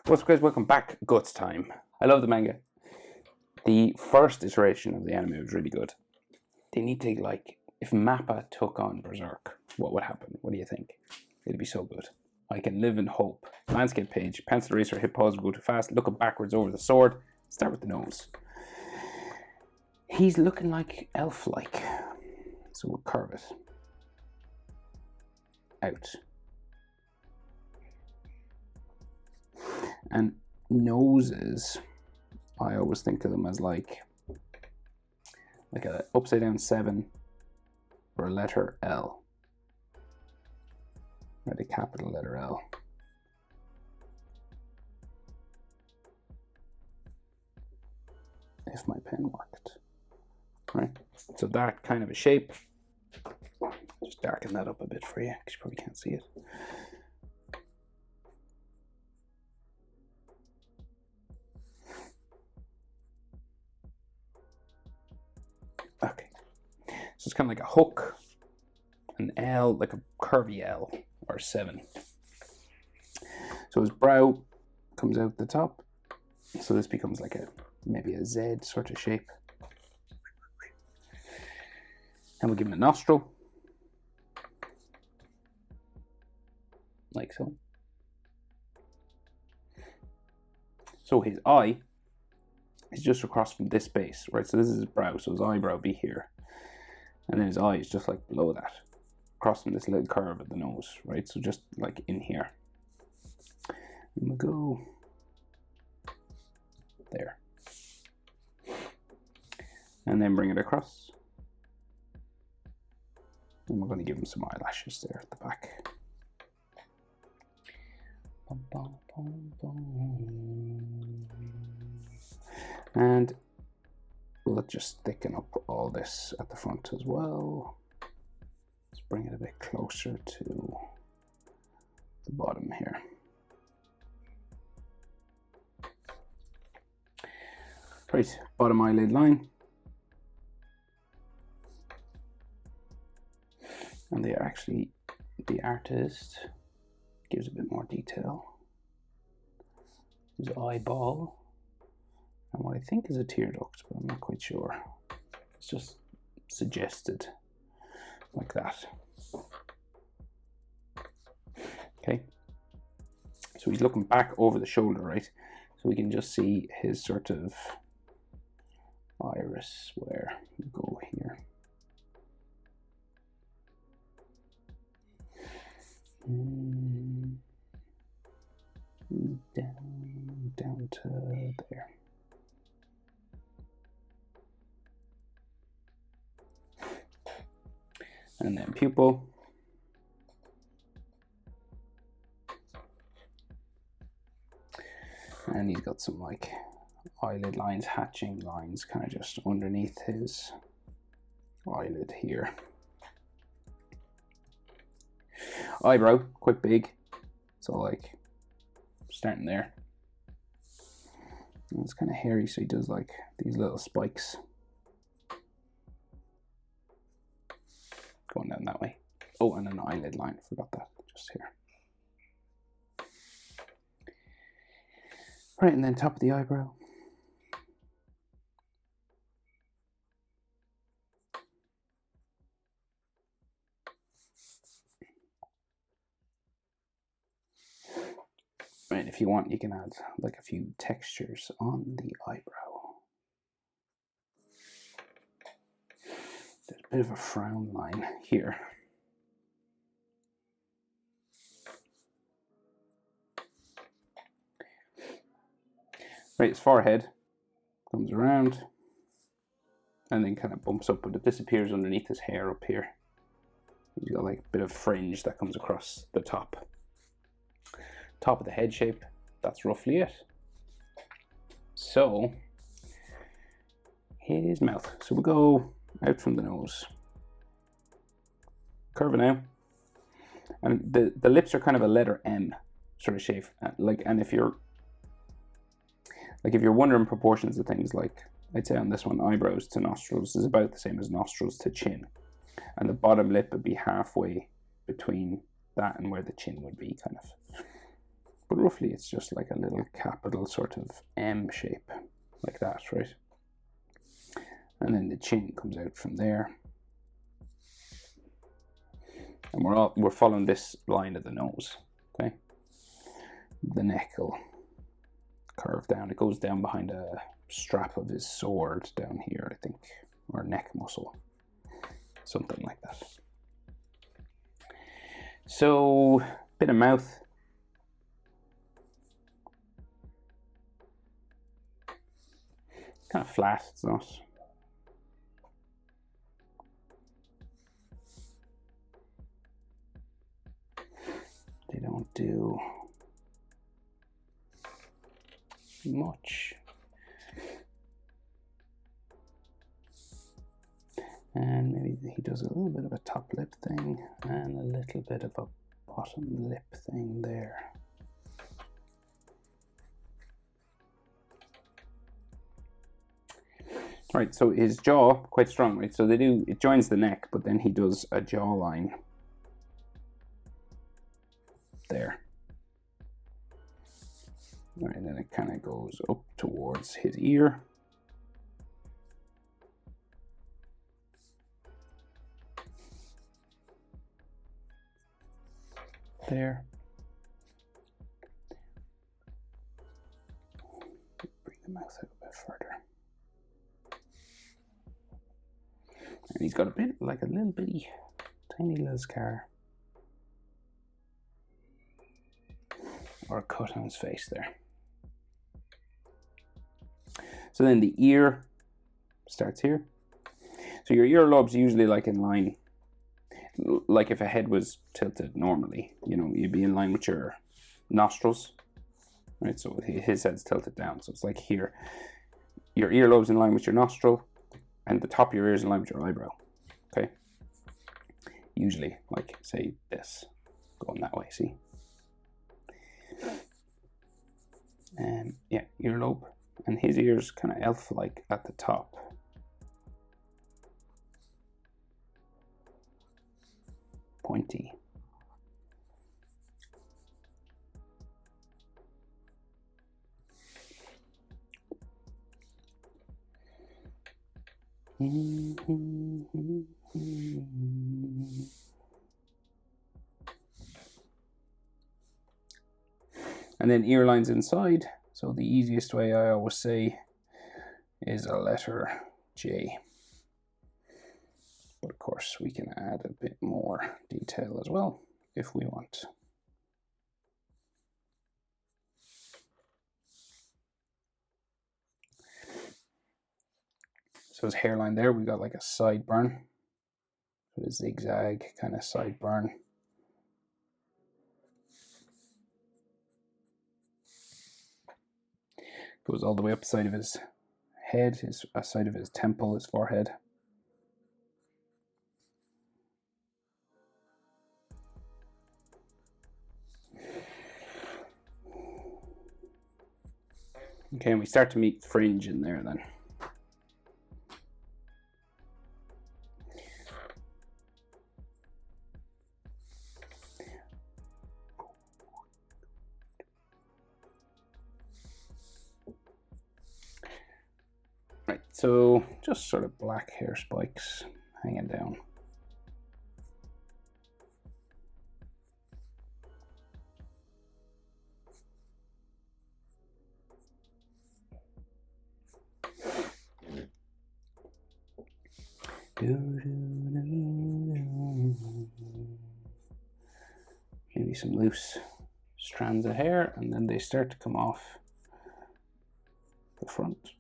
What's up, guys? Welcome back. Guts time. I love the manga. The first iteration of the anime was really good. They need to, like, if Mappa took on Berserk, what would happen? What do you think? It'd be so good. I can live in hope. Landscape page, pencil eraser, hit pause, go too fast, looking backwards over the sword, start with the nose. He's looking like elf-like, so we'll curve it out. And noses, I always think of them as like a upside down 7 or a letter L, right? A capital letter L. If my pen worked, right? So that kind of a shape. Just darken that up a bit for you, because you probably can't see it. Okay, so it's kind of like a hook, an L, like a curvy L or 7. So his brow comes out the top, so this becomes like maybe a Z sort of shape. And we'll give him a nostril, like so. So his eye is just across from this base, right? So this is his brow, so his eyebrow be here. And then his eye is just like below that, across from this little curve at the nose, right? So just like in here. And we'll go there. And then bring it across. And we're going to give him some eyelashes there at the back. And we'll just thicken up all this at the front as well. Let's bring it a bit closer to the bottom here. Right, bottom eyelid line. And they actually, the artist gives a bit more detail. His eyeball, and what I think is a tear duct, but I'm not quite sure. It's just suggested like that. Okay, so he's looking back over the shoulder, right? So we can just see his sort of iris where we go here. Down to there. And then pupil. And he's got some like eyelid lines, hatching lines kind of just underneath his eyelid here. Eyebrow, quite big. So like starting there. And it's kind of hairy, so he does like these little spikes going down that way. Oh, and an eyelid line, forgot that, just here. Right, and then top of the eyebrow. Right, if you want, you can add like a few textures on the eyebrow. There's a bit of a frown line here. Right, his forehead comes around and then kind of bumps up, but it disappears underneath his hair up here. He's got like a bit of fringe that comes across the top. Top of the head shape, that's roughly it. So his mouth, so we'll go out from the nose, curve it out, and the lips are kind of a letter M sort of shape, like, and if you're wondering proportions of things, like I'd say on this one, eyebrows to nostrils is about the same as nostrils to chin, and the bottom lip would be halfway between that and where the chin would be, kind of. But roughly it's just like a little capital sort of M shape, like that, right? And then the chin comes out from there. And we're following this line of the nose, okay? The neck will curve down. It goes down behind a strap of his sword down here, I think, or neck muscle, something like that. So, bit of mouth. Kind of flat, it's not. They don't do much. And maybe he does a little bit of a top lip thing and a little bit of a bottom lip thing there. Right, so his jaw, quite strong, right? So it joins the neck, but then he does a jawline there. Right, and then it kind of goes up towards his ear. There. Bring the mouth out a bit further. And he's got a bit, like a little bitty, tiny little scar. Or a cut on his face there. So then the ear starts here. So your earlobes usually like in line, like if a head was tilted normally, you know, you'd be in line with your nostrils, right? So his head's tilted down. So it's like here, your earlobe's in line with your nostril, and the top of your ear is in line with your eyebrow, okay? Usually, like, say this, going that way, see? Yeah, earlobe. And his ear's kind of elf-like at the top. Pointy. And then ear lines inside. So the easiest way I always say is a letter J. But of course we can add a bit more detail as well if we want. So his hairline there, we got like a sideburn, a zigzag kind of sideburn. Goes all the way up the side of his head, a side of his temple, his forehead. Okay, and we start to meet fringe in there then. Right, so just sort of black hair spikes hanging down. Maybe some loose strands of hair, and then they start to come off the front.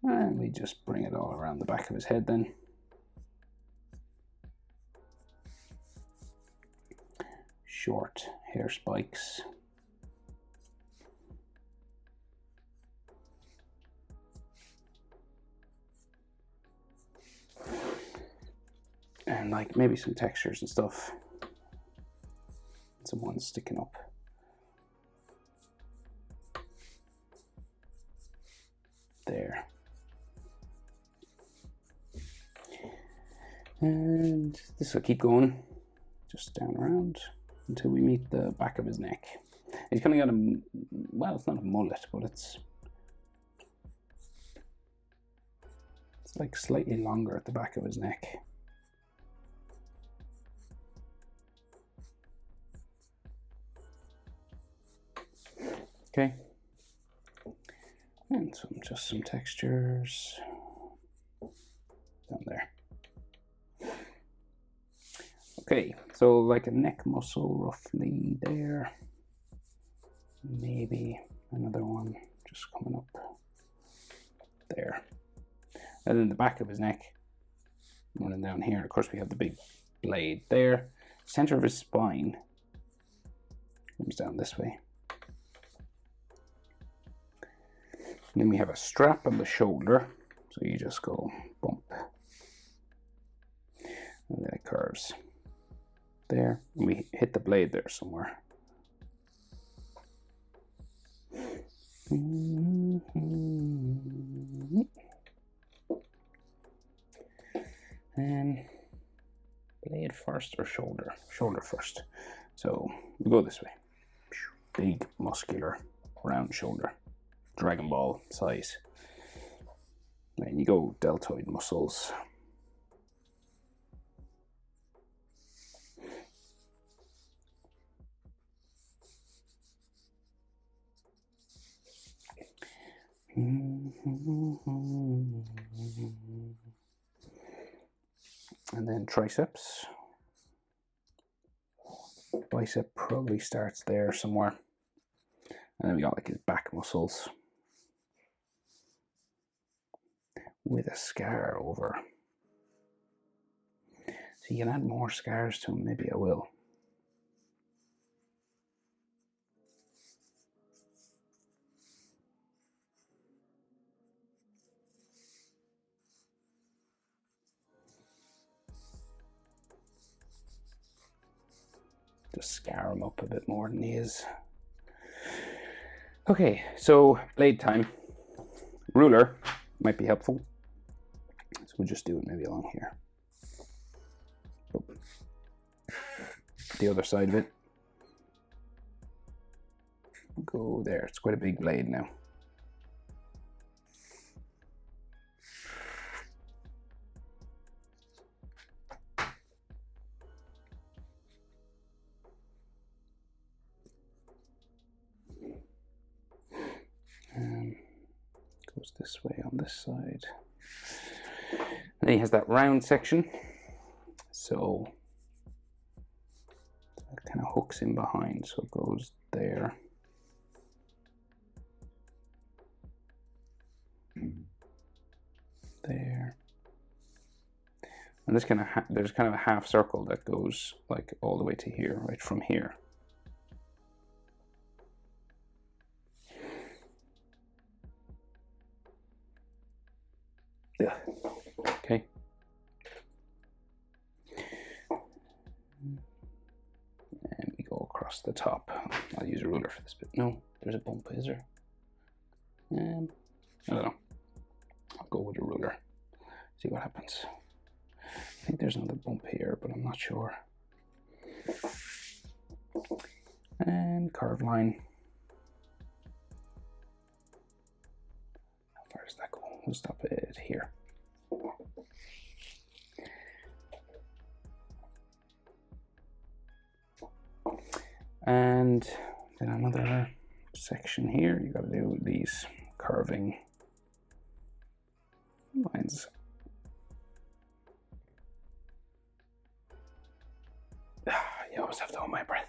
And we just bring it all around the back of his head then. Short hair spikes. like maybe some textures and stuff. Some ones sticking up. There. And this will keep going, just down around until we meet the back of his neck. He's kind of got a, well, it's not a mullet, but it's like slightly longer at the back of his neck. Okay. And just some textures down there. Okay, so like a neck muscle roughly there. Maybe another one just coming up there. And then the back of his neck running down here. Of course, we have the big blade there. Center of his spine comes down this way. And then we have a strap on the shoulder. So you just go bump. And then it curves there. And we hit the blade there somewhere. And blade first or shoulder? Shoulder first. So we go this way. Big, muscular, round shoulder. Dragon Ball size. And you go deltoid muscles. And then triceps. Bicep probably starts there somewhere. And then we got like his back muscles with a scar over. So you can add more scars to him, maybe I will. Just scar him up a bit more than he is. Okay, so blade time. Ruler might be helpful. So we'll just do it maybe along here. Oh. The other side of it. Go there. It's quite a big blade now. Goes this way on this side. And then he has that round section. So that kind of hooks in behind. So it goes there. There. And this kind of there's kind of a half circle that goes like all the way to here, right from here. Yeah. Okay. And we go across the top. I'll use a ruler for this bit. No, there's a bump, is there? I don't know. I'll go with a ruler. See what happens. I think there's another bump here, but I'm not sure. And curve line. How far does that go? We'll stop it here. And then another section here. You got to do these curving lines. You always have to hold my breath.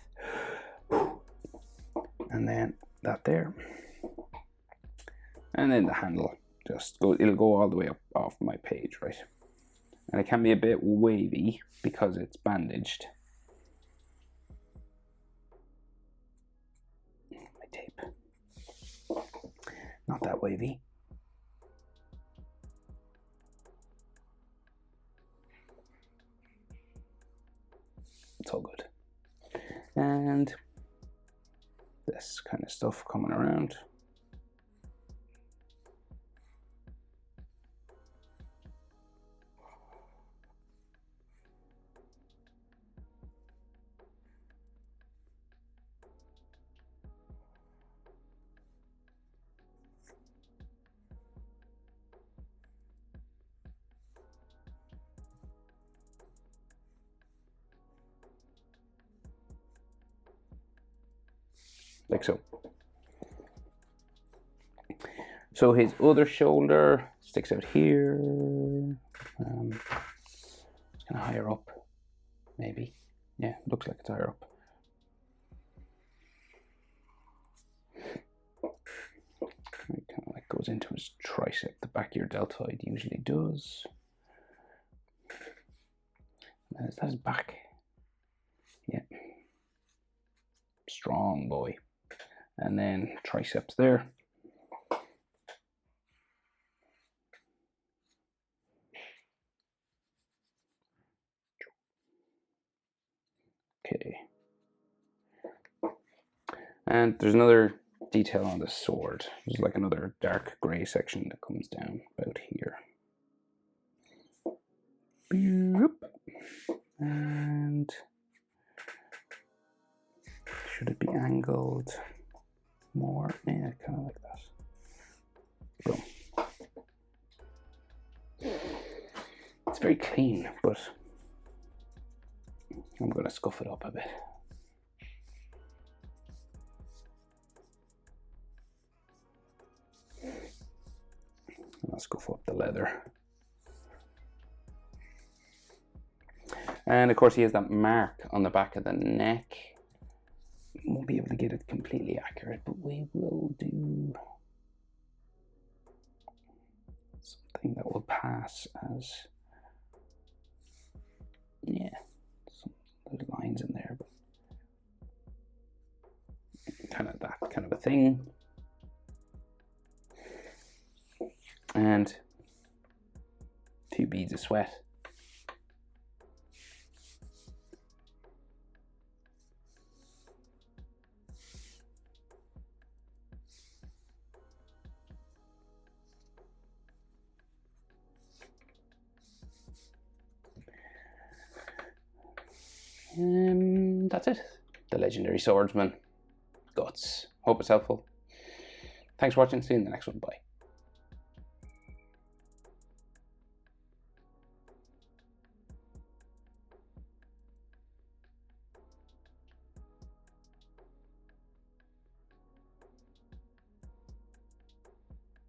And then that there. And then the handle just goes, it'll go all the way up off my page, right? And it can be a bit wavy because it's bandaged. My tape. Not that wavy. it's all good. And this kind of stuff coming around. Like so. So his other shoulder sticks out here. It's kind of higher up, maybe. Yeah, looks like it's higher up. It kind of like goes into his tricep. The back of your deltoid usually does. And is that his back? Yeah. Strong boy. And then triceps there. Okay. And there's another detail on the sword. There's like another dark grey section that comes down about here. And should it be angled more? Yeah, kind of like that. Boom. It's very clean, but I'm going to scuff it up a bit. I'll scuff up the leather. And of course he has that mark on the back of the neck. Won't be able to get it completely accurate, but we will do something that will pass as, yeah, there's lines in there, but kind of that kind of a thing. And 2 beads of sweat. That's it. The legendary swordsman, Guts. Hope it's helpful. Thanks for watching. See you in the next one. Bye.